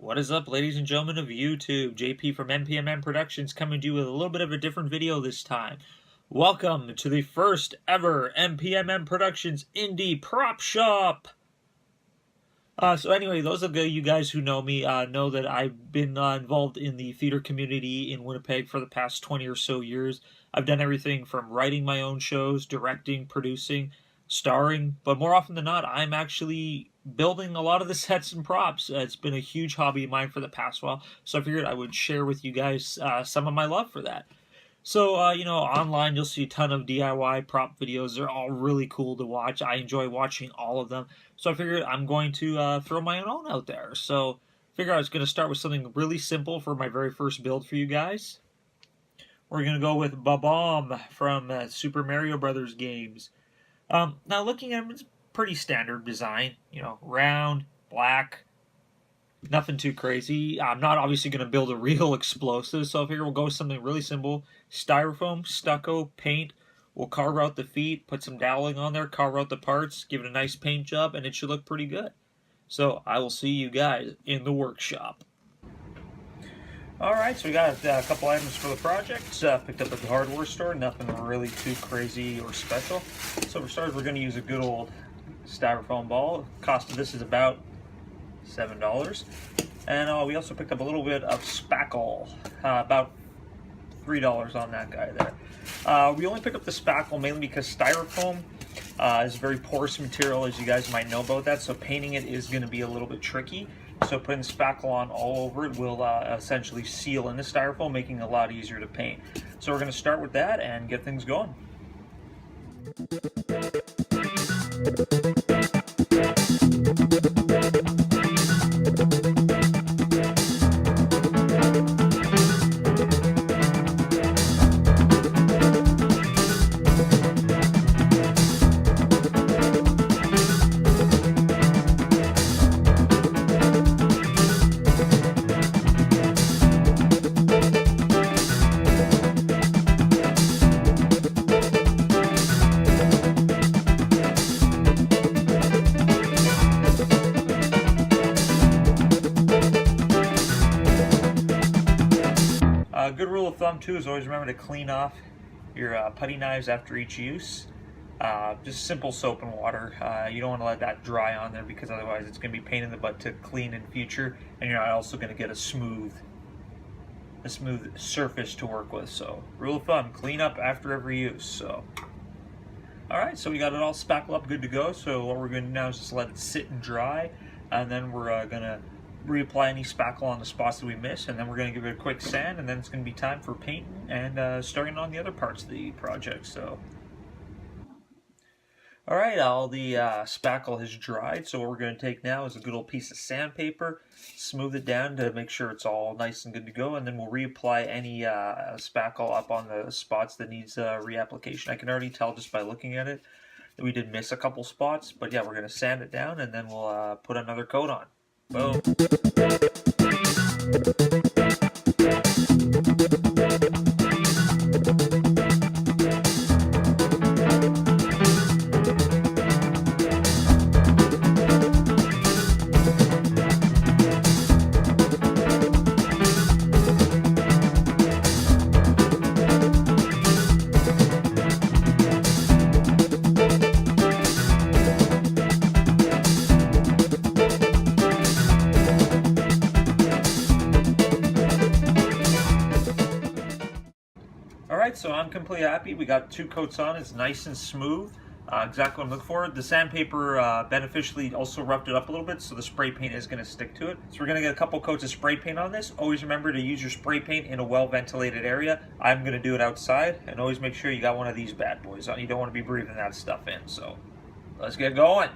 What is up, ladies and gentlemen of YouTube? JP from M.P.M.M Productions coming to you with a little bit of a different video this time. Welcome to the first ever M.P.M.M Productions Indy Prop Shop! So anyway, those of you guys who know me know that I've been involved in the theater community in Winnipeg for the past 20 or so years. I've done everything from writing my own shows, directing, producing, starring, but more often than not, I'm actually building a lot of the sets and props. It's been a huge hobby of mine for the past while, so I figured I would share with you guys some of my love for that. So, online you'll see a ton of DIY prop videos. They're all really cool to watch. I enjoy watching all of them. So I figured I'm going to throw my own out there. So I figured I was going to start with something really simple for my very first build for you guys. We're going to go with Bob-Omb from Super Mario Brothers games. Now looking at him, it's pretty standard design. Round, black, nothing too crazy. I'm not obviously going to build a real explosive, so I figure we'll go with something really simple. Styrofoam, stucco, paint. We'll carve out the feet, put some doweling on there, carve out the parts, give it a nice paint job, and it should look pretty good. So I will see you guys in the workshop. Alright, so we got a couple items for the project. Picked up at the hardware store, nothing really too crazy or special. So for starters, we're going to use a good old styrofoam ball. The cost of this is about $7. And we also picked up a little bit of spackle, about $3 on that guy there. We only picked up the spackle mainly because styrofoam is a very porous material, as you guys might know about that, so painting it is going to be a little bit tricky. So putting spackle on all over it will essentially seal in the styrofoam, making it a lot easier to paint. So we're going to start with that and get things going. A good rule of thumb too is always remember to clean off your putty knives after each use. Just simple soap and water. You don't want to let that dry on there because otherwise it's going to be a pain in the butt to clean in future, and you're not also going to get a smooth surface to work with. So rule of thumb, clean up after every use. So alright, so we got it all spackled up, good to go. So what we're going to do now is just let it sit and dry, and then we're going to reapply any spackle on the spots that we missed, and then we're going to give it a quick sand, and then it's going to be time for painting and starting on the other parts of the project. So alright, all the spackle has dried, so what we're going to take now is a good old piece of sandpaper, smooth it down to make sure it's all nice and good to go, and then we'll reapply any spackle up on the spots that needs reapplication. I can already tell just by looking at it that we did miss a couple spots, but yeah, we're going to sand it down, and then we'll put another coat on. Boom. Alright, so I'm completely happy. We got 2 coats on. It's nice and smooth. Exactly what I'm looking for. The sandpaper beneficially also roughed it up a little bit, so the spray paint is going to stick to it. So we're going to get a couple coats of spray paint on this. Always remember to use your spray paint in a well-ventilated area. I'm going to do it outside, and always make sure you got one of these bad boys on. You don't want to be breathing that stuff in. So let's get going.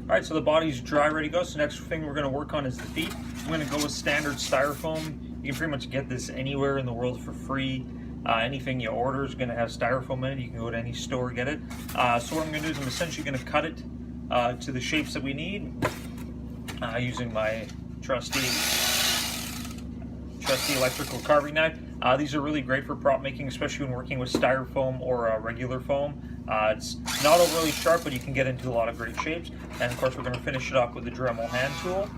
Alright, so the body's dry, ready to go. So next thing we're going to work on is the feet. I'm going to go with standard styrofoam. You can pretty much get this anywhere in the world for free. Anything you order is going to have styrofoam in it. You can go to any store and get it. So what I'm going to do is I'm essentially going to cut it to the shapes that we need using my trusty electrical carving knife. These are really great for prop making, especially when working with styrofoam or regular foam. It's not overly sharp, but you can get into a lot of great shapes. And of course, we're going to finish it off with the Dremel hand tool.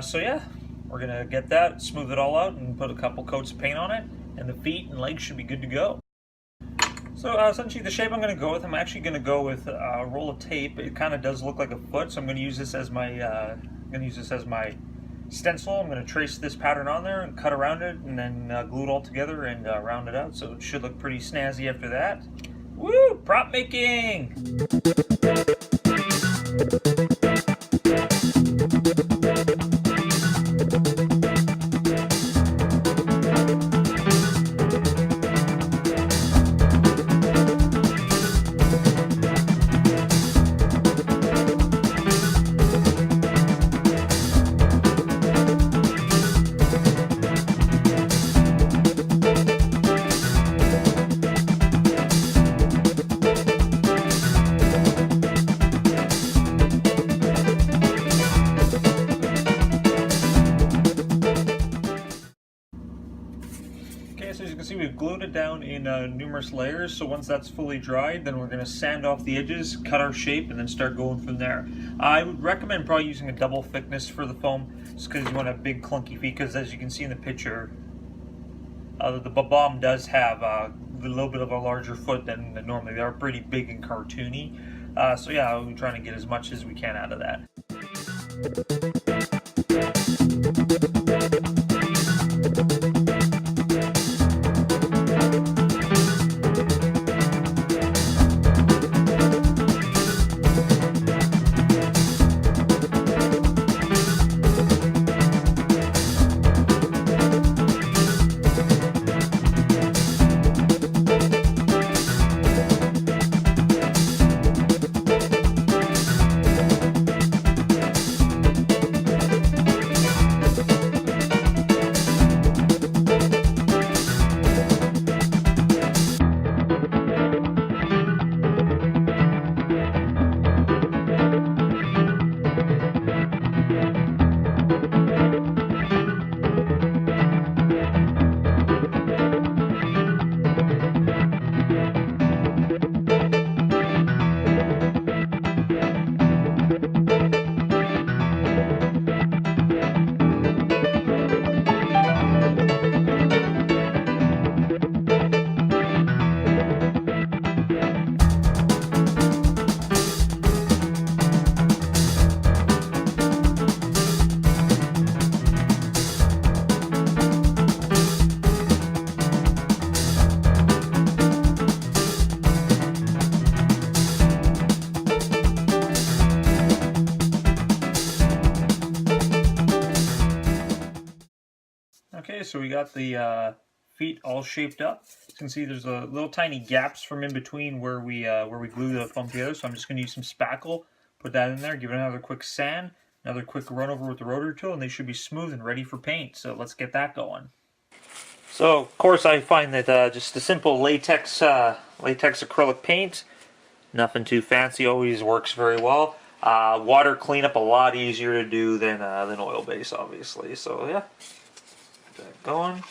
So yeah, we're going to get that, smooth it all out, and put a couple coats of paint on it, and the feet and legs should be good to go. So essentially the shape I'm going to go with, I'm actually going to go with a roll of tape. It kind of does look like a foot, so I'm going to use this as my stencil. I'm going to trace this pattern on there and cut around it, and then glue it all together and round it out. So it should look pretty snazzy after that. Woo! Prop making! So as you can see, we've glued it down in numerous layers. So once that's fully dried, then we're going to sand off the edges, cut our shape, and then start going from there. I would recommend probably using a double thickness for the foam, just because you want to have big clunky feet, because as you can see in the picture, the Bob-Omb does have a little bit of a larger foot than normally. They are pretty big and cartoony. So yeah, we're trying to get as much as we can out of that. Okay, so we got the feet all shaped up. You can see there's a little tiny gaps from in between where we glue the foam together. So I'm just going to use some spackle, put that in there, give it another quick sand, another quick run over with the rotary tool, and they should be smooth and ready for paint. So let's get that going. So of course I find that just a simple latex acrylic paint, nothing too fancy, always works very well. Water cleanup a lot easier to do than oil base, obviously. So yeah. That going.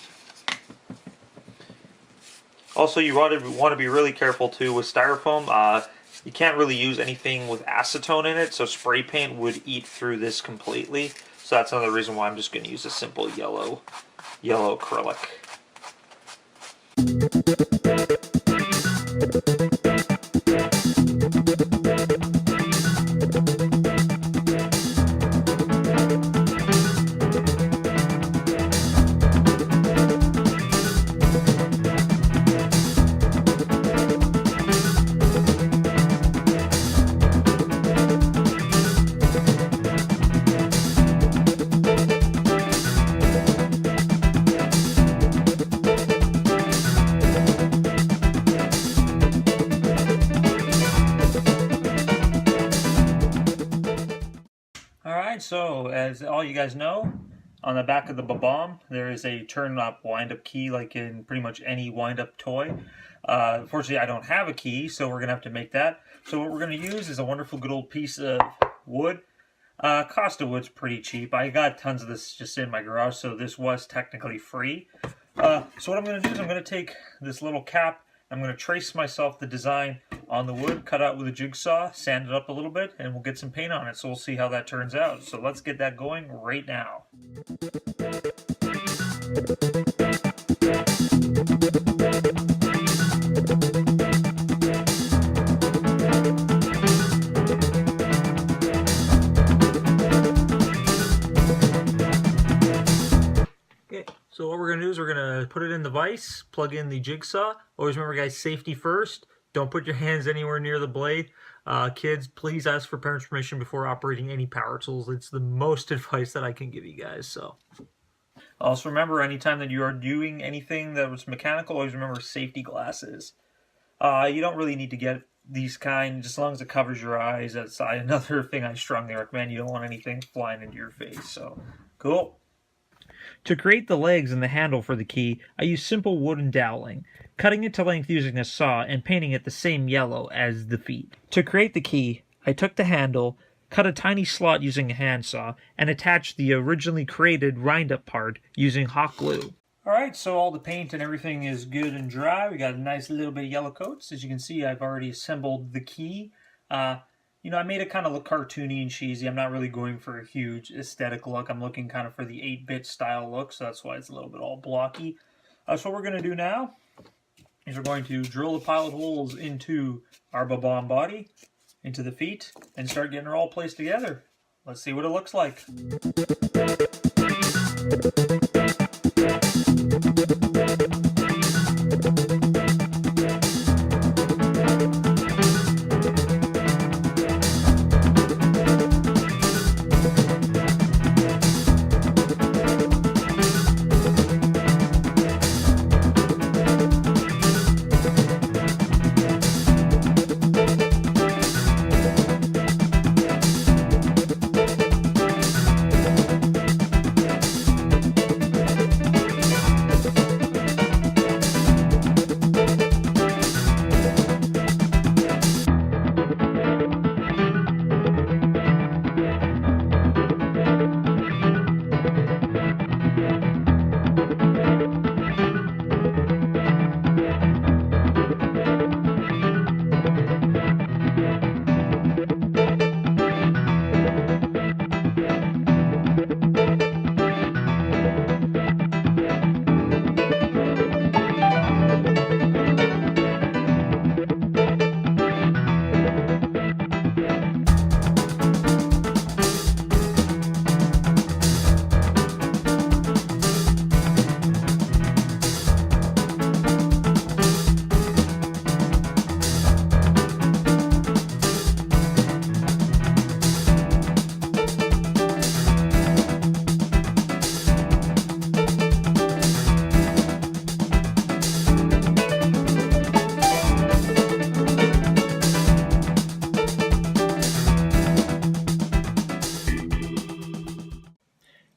Also, you want to be really careful too with styrofoam. You can't really use anything with acetone in it, so spray paint would eat through this completely. So that's another reason why I'm just going to use a simple yellow acrylic. So as all you guys know, On the back of the Bob-Omb, there is a turn-up wind-up key like in pretty much any wind-up toy. Unfortunately, I don't have a key, so we're going to have to make that. So what we're going to use is a wonderful good old piece of wood. Cost of wood's pretty cheap. I got tons of this just in my garage, so this was technically free. So what I'm going to do is I'm going to take this little cap, I'm going to trace myself the design on the wood, cut out with a jigsaw, sand it up a little bit, and we'll get some paint on it. So we'll see how that turns out. So let's get that going right now. So what we're going to do is we're going to put it in the vise, plug in the jigsaw. Always remember, guys, safety first. Don't put your hands anywhere near the blade. Kids, please ask for parents' permission before operating any power tools. It's the most advice that I can give you guys. So, also remember, anytime that you are doing anything that was mechanical, always remember safety glasses. You don't really need to get these kind, just as long as it covers your eyes. That's another thing I strongly recommend. You don't want anything flying into your face. So, cool. To create the legs and the handle for the key, I use simple wooden doweling, cutting it to length using a saw and painting it the same yellow as the feet. To create the key, I took the handle, cut a tiny slot using a handsaw, and attached the originally created wind-up part using hot glue. Alright, so all the paint and everything is good and dry. We got a nice little bit of yellow coats. As you can see, I've already assembled the key. You know, I made it kind of look cartoony and cheesy. I'm not really going for a huge aesthetic look. I'm looking kind of for the 8-bit style look, so that's why it's a little bit all blocky. So what we're going to do now is we're going to drill the pilot holes into our Bob-Omb body, into the feet, and start getting her all placed together. Let's see what it looks like.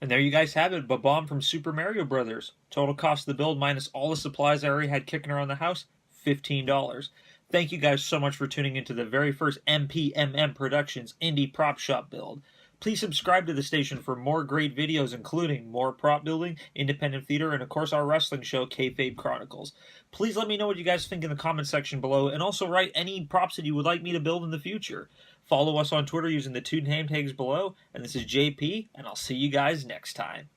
And there you guys have it, Bob-Omb from Super Mario Brothers. Total cost of the build minus all the supplies I already had kicking around the house, $15. Thank you guys so much for tuning into the very first M.P.M.M Productions indie prop shop build. Please subscribe to the station for more great videos, including more prop building, independent theater, and of course our wrestling show, Fave Chronicles. Please let me know what you guys think in the comment section below, and also write any props that you would like me to build in the future. Follow us on Twitter using the two name tags below, and this is JP, and I'll see you guys next time.